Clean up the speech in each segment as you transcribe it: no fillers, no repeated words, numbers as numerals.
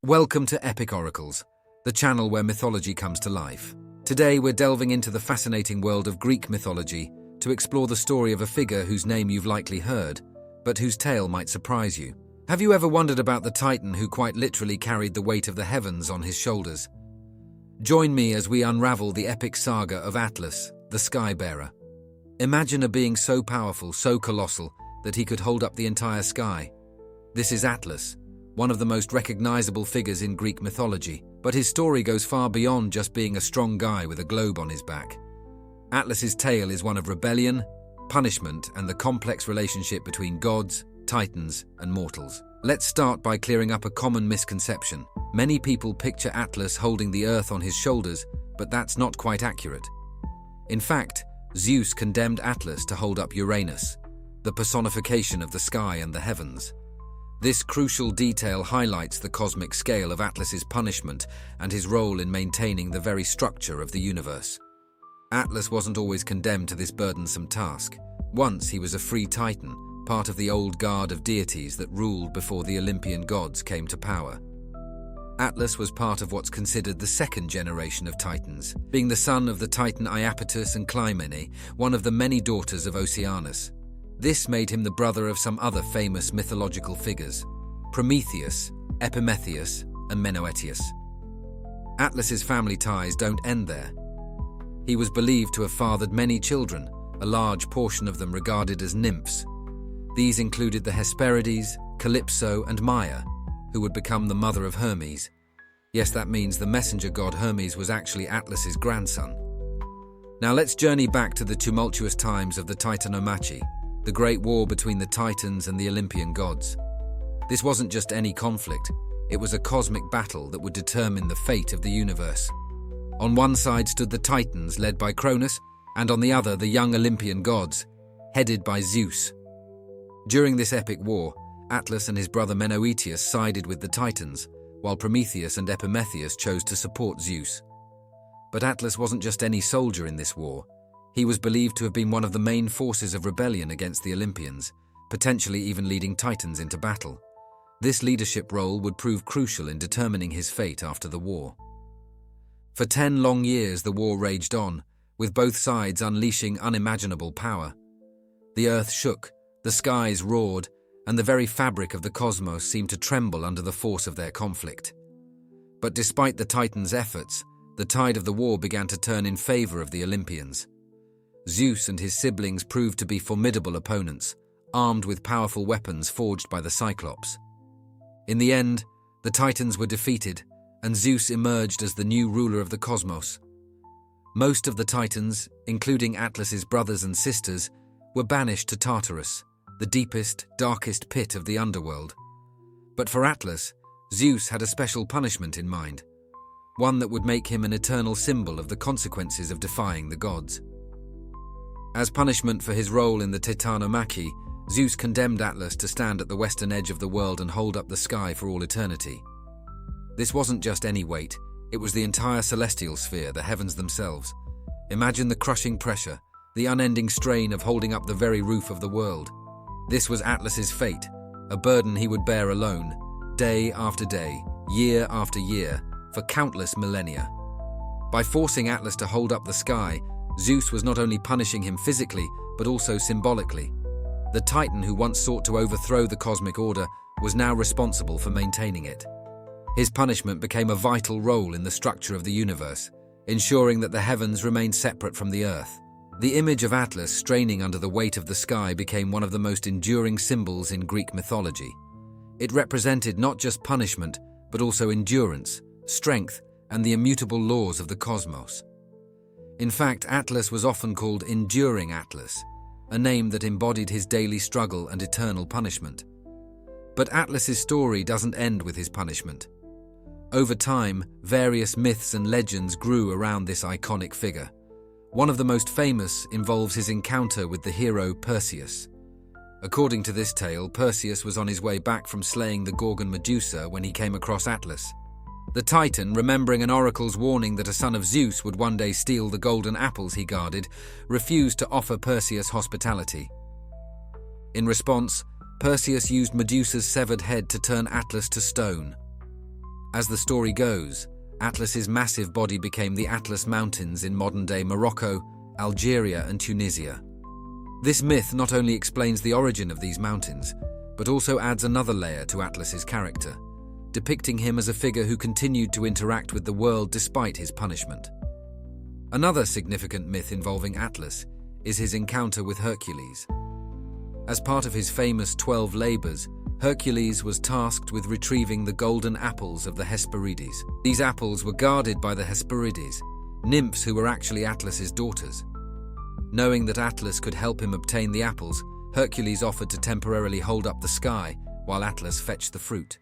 Welcome to Epic Oracles, the channel where mythology comes to life. Today we're delving into the fascinating world of Greek mythology to explore the story of a figure whose name you've likely heard, but whose tale might surprise you. Have you ever wondered about the Titan who quite literally carried the weight of the heavens on his shoulders? Join me as we unravel the epic saga of Atlas, the sky-bearer. Imagine a being so powerful, so colossal, that he could hold up the entire sky. This is Atlas, one of the most recognizable figures in Greek mythology, but his story goes far beyond just being a strong guy with a globe on his back. Atlas's tale is one of rebellion, punishment, and the complex relationship between gods, titans, and mortals. Let's start by clearing up a common misconception. Many people picture Atlas holding the earth on his shoulders, but that's not quite accurate. In fact, Zeus condemned Atlas to hold up Uranus, the personification of the sky and the heavens. This crucial detail highlights the cosmic scale of Atlas's punishment and his role in maintaining the very structure of the universe. Atlas wasn't always condemned to this burdensome task. Once he was a free titan, part of the old guard of deities that ruled before the Olympian gods came to power. Atlas was part of what's considered the second generation of titans, being the son of the titan Iapetus and Clymene, one of the many daughters of Oceanus. This made him the brother of some other famous mythological figures: Prometheus, Epimetheus, and Menœtius. Atlas's family ties don't end there. He was believed to have fathered many children, a large portion of them regarded as nymphs. These included the Hesperides, Calypso, and Maia, who would become the mother of Hermes. Yes, that means the messenger god Hermes was actually Atlas's grandson. Now let's journey back to the tumultuous times of the Titanomachy, the great war between the Titans and the Olympian gods. This wasn't just any conflict, it was a cosmic battle that would determine the fate of the universe. On one side stood the Titans, led by Cronus, and on the other the young Olympian gods, headed by Zeus. During this epic war, Atlas and his brother Menœtius sided with the Titans, while Prometheus and Epimetheus chose to support Zeus. But Atlas wasn't just any soldier in this war. He was believed to have been one of the main forces of rebellion against the Olympians, potentially even leading Titans into battle. This leadership role would prove crucial in determining his fate after the war. For 10 long years the war raged on, with both sides unleashing unimaginable power. The earth shook, the skies roared, and the very fabric of the cosmos seemed to tremble under the force of their conflict. But despite the Titans' efforts, the tide of the war began to turn in favor of the Olympians. Zeus and his siblings proved to be formidable opponents, armed with powerful weapons forged by the Cyclops. In the end, the Titans were defeated, and Zeus emerged as the new ruler of the cosmos. Most of the Titans, including Atlas's brothers and sisters, were banished to Tartarus, the deepest, darkest pit of the underworld. But for Atlas, Zeus had a special punishment in mind, one that would make him an eternal symbol of the consequences of defying the gods. As punishment for his role in the Titanomachy, Zeus condemned Atlas to stand at the western edge of the world and hold up the sky for all eternity. This wasn't just any weight, it was the entire celestial sphere, the heavens themselves. Imagine the crushing pressure, the unending strain of holding up the very roof of the world. This was Atlas's fate, a burden he would bear alone, day after day, year after year, for countless millennia. By forcing Atlas to hold up the sky, Zeus was not only punishing him physically, but also symbolically. The Titan who once sought to overthrow the cosmic order was now responsible for maintaining it. His punishment became a vital role in the structure of the universe, ensuring that the heavens remained separate from the earth. The image of Atlas straining under the weight of the sky became one of the most enduring symbols in Greek mythology. It represented not just punishment, but also endurance, strength, and the immutable laws of the cosmos. In fact, Atlas was often called Enduring Atlas, a name that embodied his daily struggle and eternal punishment. But Atlas's story doesn't end with his punishment. Over time, various myths and legends grew around this iconic figure. One of the most famous involves his encounter with the hero Perseus. According to this tale, Perseus was on his way back from slaying the Gorgon Medusa when he came across Atlas. The Titan, remembering an oracle's warning that a son of Zeus would one day steal the golden apples he guarded, refused to offer Perseus hospitality. In response, Perseus used Medusa's severed head to turn Atlas to stone. As the story goes, Atlas's massive body became the Atlas Mountains in modern-day Morocco, Algeria, and Tunisia. This myth not only explains the origin of these mountains, but also adds another layer to Atlas's character, depicting him as a figure who continued to interact with the world despite his punishment. Another significant myth involving Atlas is his encounter with Hercules. As part of his famous 12 labors, Hercules was tasked with retrieving the golden apples of the Hesperides. These apples were guarded by the Hesperides, nymphs who were actually Atlas's daughters. Knowing that Atlas could help him obtain the apples, Hercules offered to temporarily hold up the sky while Atlas fetched the fruit.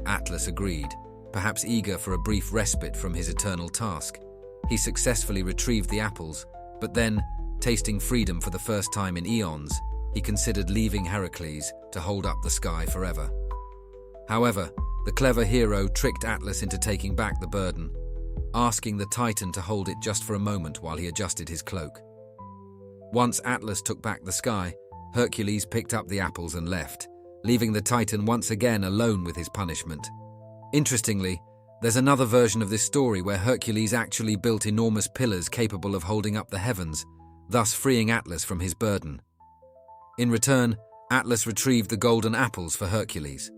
Atlas agreed, perhaps eager for a brief respite from his eternal task. He successfully retrieved the apples, but then, tasting freedom for the first time in eons, he considered leaving Heracles to hold up the sky forever. However, the clever hero tricked Atlas into taking back the burden, asking the Titan to hold it just for a moment while he adjusted his cloak. Once Atlas took back the sky, Hercules picked up the apples and left, leaving the Titan once again alone with his punishment. Interestingly, there's another version of this story where Hercules actually built enormous pillars capable of holding up the heavens, thus freeing Atlas from his burden. In return, Atlas retrieved the golden apples for Hercules.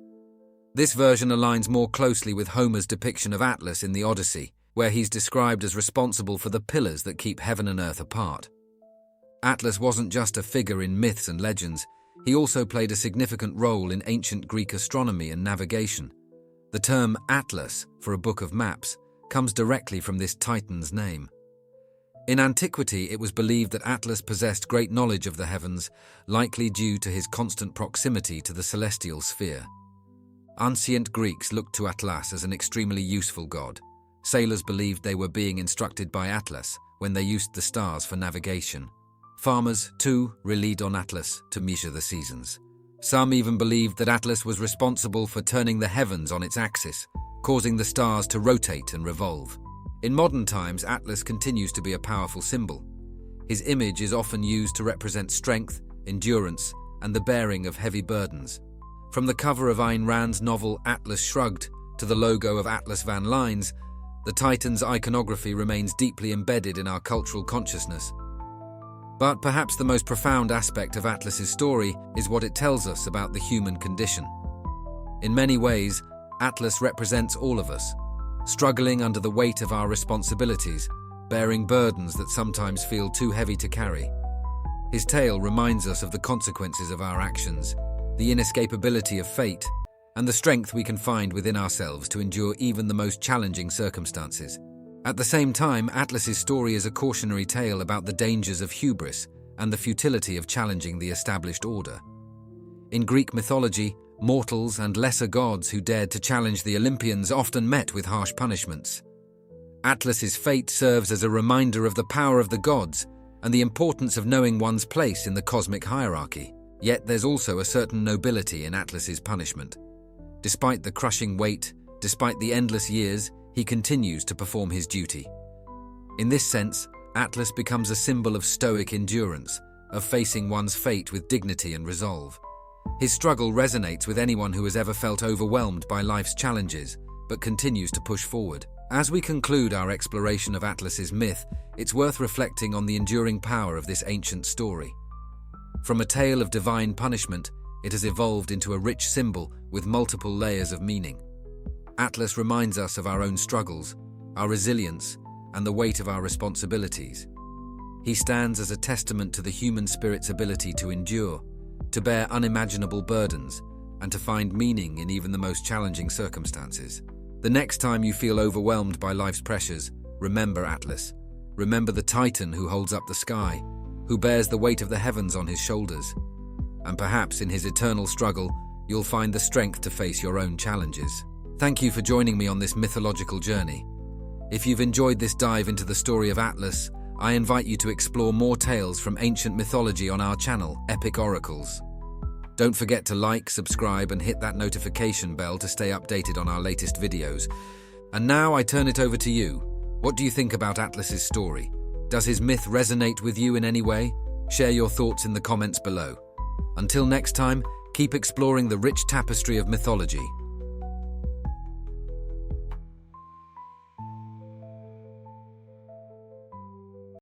This version aligns more closely with Homer's depiction of Atlas in the Odyssey, where he's described as responsible for the pillars that keep heaven and earth apart. Atlas wasn't just a figure in myths and legends, he also played a significant role in ancient Greek astronomy and navigation. The term Atlas, for a book of maps, comes directly from this Titan's name. In antiquity, it was believed that Atlas possessed great knowledge of the heavens, likely due to his constant proximity to the celestial sphere. Ancient Greeks looked to Atlas as an extremely useful god. Sailors believed they were being instructed by Atlas when they used the stars for navigation. Farmers, too, relied on Atlas to measure the seasons. Some even believed that Atlas was responsible for turning the heavens on its axis, causing the stars to rotate and revolve. In modern times, Atlas continues to be a powerful symbol. His image is often used to represent strength, endurance, and the bearing of heavy burdens. From the cover of Ayn Rand's novel Atlas Shrugged to the logo of Atlas Van Lines, the Titan's iconography remains deeply embedded in our cultural consciousness. But perhaps the most profound aspect of Atlas's story is what it tells us about the human condition. In many ways, Atlas represents all of us, struggling under the weight of our responsibilities, bearing burdens that sometimes feel too heavy to carry. His tale reminds us of the consequences of our actions, the inescapability of fate, and the strength we can find within ourselves to endure even the most challenging circumstances. At the same time, Atlas's story is a cautionary tale about the dangers of hubris and the futility of challenging the established order. In Greek mythology, mortals and lesser gods who dared to challenge the Olympians often met with harsh punishments. Atlas's fate serves as a reminder of the power of the gods and the importance of knowing one's place in the cosmic hierarchy. Yet there's also a certain nobility in Atlas's punishment. Despite the crushing weight, despite the endless years, he continues to perform his duty. In this sense, Atlas becomes a symbol of stoic endurance, of facing one's fate with dignity and resolve. His struggle resonates with anyone who has ever felt overwhelmed by life's challenges, but continues to push forward. As we conclude our exploration of Atlas's myth, it's worth reflecting on the enduring power of this ancient story. From a tale of divine punishment, it has evolved into a rich symbol with multiple layers of meaning. Atlas reminds us of our own struggles, our resilience, and the weight of our responsibilities. He stands as a testament to the human spirit's ability to endure, to bear unimaginable burdens, and to find meaning in even the most challenging circumstances. The next time you feel overwhelmed by life's pressures, remember Atlas. Remember the Titan who holds up the sky, who bears the weight of the heavens on his shoulders. And perhaps in his eternal struggle, you'll find the strength to face your own challenges. Thank you for joining me on this mythological journey. If you've enjoyed this dive into the story of Atlas, I invite you to explore more tales from ancient mythology on our channel, Epic Oracles. Don't forget to like, subscribe, and hit that notification bell to stay updated on our latest videos. And now I turn it over to you. What do you think about Atlas's story? Does his myth resonate with you in any way? Share your thoughts in the comments below. Until next time, keep exploring the rich tapestry of mythology.